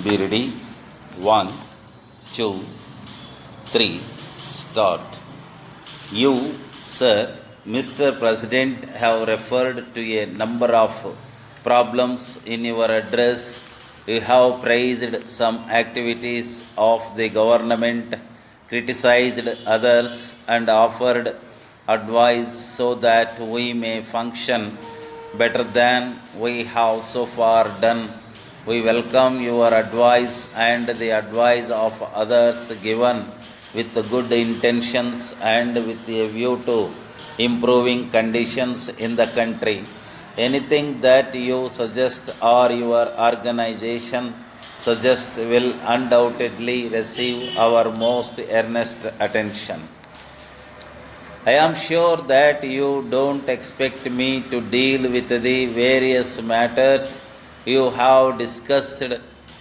Be ready. 1, 2, 3, start. You, sir, Mr. President, have referred to a number of problems in your address. You have praised some activities of the government, criticized others, and offered advice so that we may function better than we have so far done. We welcome your advice and the advice of others given with good intentions and with a view to improving conditions in the country. Anything that you suggest or your organization suggests will undoubtedly receive our most earnest attention. I am sure that you don't expect me to deal with the various matters you have discussed.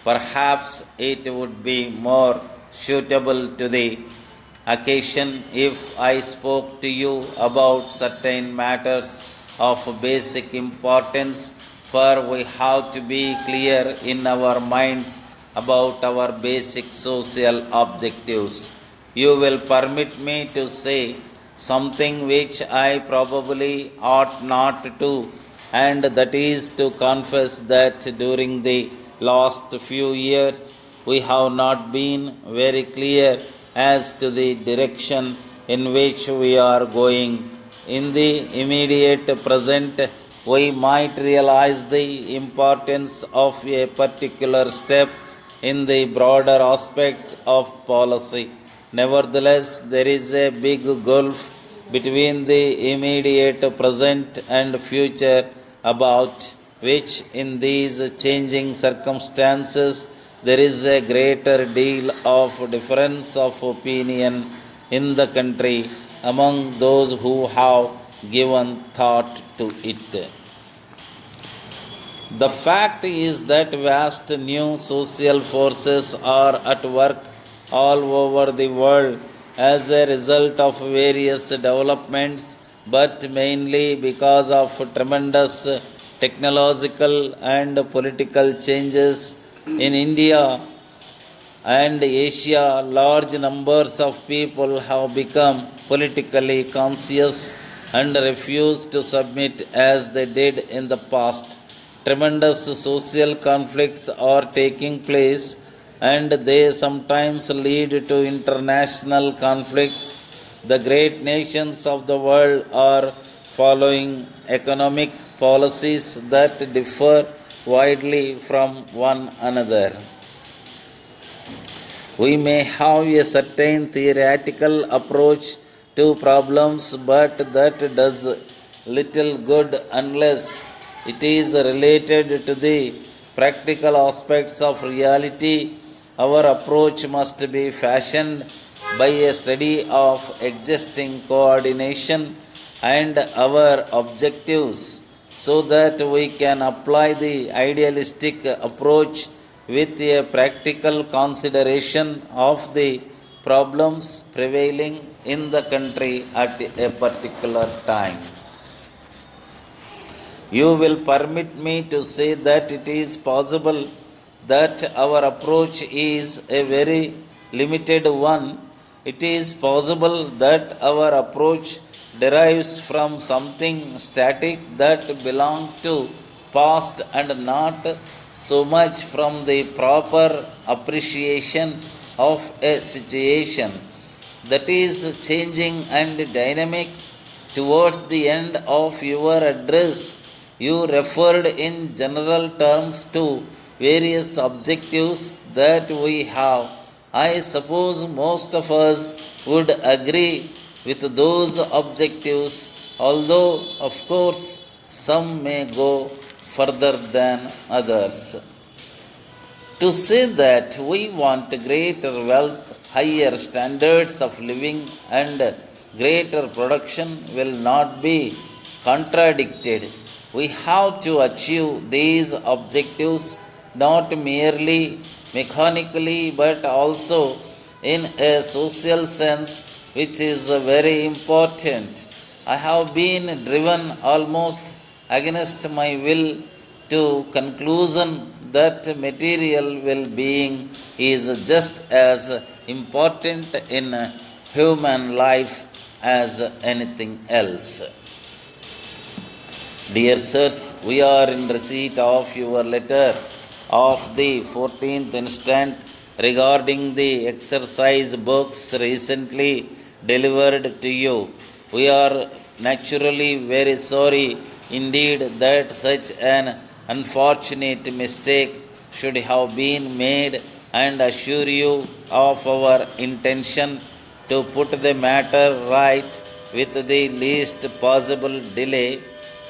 Perhaps it would be more suitable to the occasion if I spoke to you about certain matters of basic importance, for we have to be clear in our minds about our basic social objectives. You will permit me to say something which I probably ought not to, and that is to confess that during the last few years we have not been very clear as to the direction in which we are going. In the immediate present, we might realize the importance of a particular step in the broader aspects of policy. Nevertheless, there is a big gulf between the immediate present and future, about which in these changing circumstances there is a greater deal of difference of opinion in the country among those who have given thought to it. The fact is that vast new social forces are at work all over the world as a result of various developments, but mainly because of tremendous technological and political changes. In India and Asia, large numbers of people have become politically conscious and refuse to submit as they did in the past. Tremendous social conflicts are taking place, and they sometimes lead to international conflicts. The great nations of the world are following economic policies that differ widely from one another. We may have a certain theoretical approach to problems, but that does little good unless it is related to the practical aspects of reality. Our approach must be fashioned by a study of existing coordination and our objectives, so that we can apply the idealistic approach with a practical consideration of the problems prevailing in the country at a particular time. You will permit me to say that it is possible that our approach is a very limited one. It is possible that our approach derives from something static that belonged to past and not so much from the proper appreciation of a situation that is changing and dynamic. Towards the end of your address, you referred in general terms to various objectives that we have. I suppose most of us would agree with those objectives, although of course some may go further than others. To say that we want greater wealth, higher standards of living, and greater production will not be contradicted. We have to achieve these objectives not merely mechanically but also in a social sense, which is very important. I have been driven almost against my will to conclusion that material well-being is just as important in human life as anything else. Dear sirs, we are in receipt of your letter of the 14th instant regarding the exercise books recently delivered to you. We are naturally very sorry indeed that such an unfortunate mistake should have been made, and assure you of our intention to put the matter right with the least possible delay.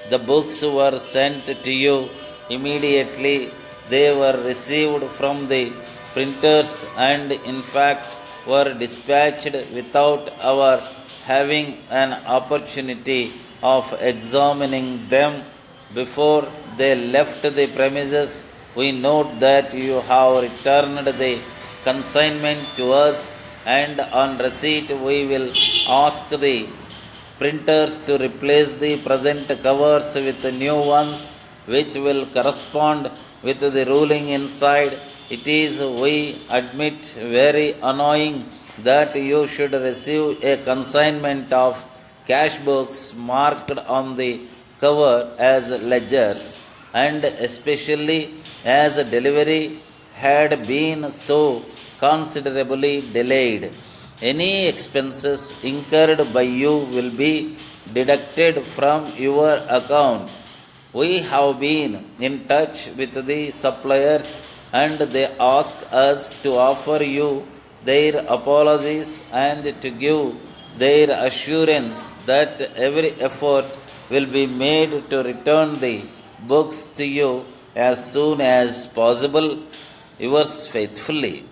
The books were sent to you immediately they were received from the printers, and in fact were dispatched without our having an opportunity of examining them before they left the premises. We note that you have returned the consignment to us, and on receipt we will ask the printers to replace the present covers with new ones which will correspond with the ruling inside. It is, we admit, very annoying that you should receive a consignment of cash books marked on the cover as ledgers, and especially as delivery had been so considerably delayed. Any expenses incurred by you will be deducted from your account. We have been in touch with the suppliers, and they ask us to offer you their apologies and to give their assurance that every effort will be made to return the books to you as soon as possible. Yours faithfully,